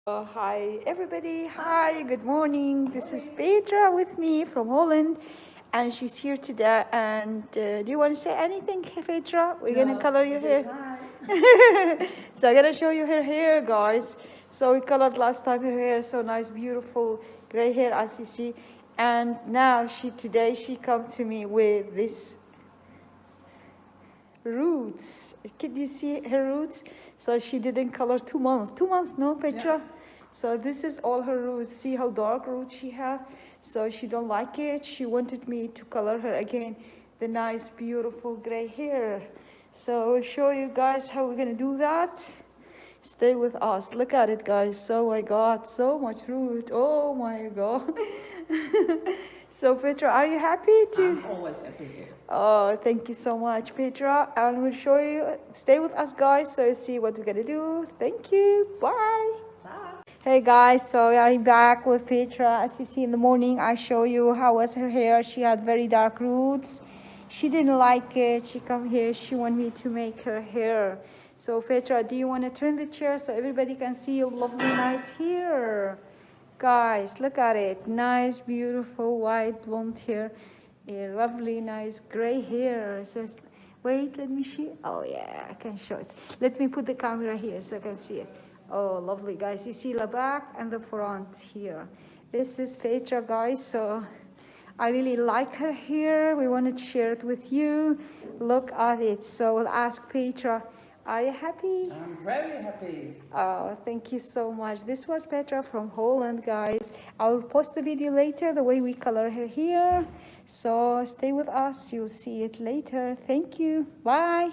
Hi everybody, hi, good morning. This is Petra with me from Holland, and she's here today. And do you want to say anything, Petra? We're gonna color your hair. So I'm gonna show you her hair, guys. So we colored last time her hair, so nice, beautiful gray hair as you see. And now today she come to me with this roots. Can you see her roots? So she didn't color 2 months. 2 months, no, Petra? Yeah. So this is all her roots. See how dark roots she have? So she don't like it. She wanted me to color her again the nice, beautiful gray hair. So I'll show you guys how we're gonna do that. Stay with us. Look at it, guys. Oh my God, so much root. Oh my God. So Petra, are you happy to? I'm always happy here. Oh, thank you so much, Petra. And we'll show you. Stay with us, guys, so you see what we're gonna do. Thank you. Bye. Bye. Hey guys, so we are back with Petra. As you see in the morning, I show you how was her hair. She had very dark roots. She didn't like it. She come here. She want me to make her hair. So Petra, do you want to turn the chair so everybody can see your lovely, nice hair? Guys, look at it. Nice, beautiful, white, blonde hair. Yeah, lovely, nice, gray hair. So, wait, let me see. Oh, yeah, I can show it. Let me put the camera here so I can see it. Oh, lovely, guys. You see the back and the front here. This is Petra, guys. So, I really like her hair. We wanted to share it with you. Look at it. So, we'll ask Petra. Are you happy? I'm very happy. Oh, thank you so much. This was Petra from Holland, guys. I will post the video later, the way we color her hair. So stay with us. You'll see it later. Thank you. Bye.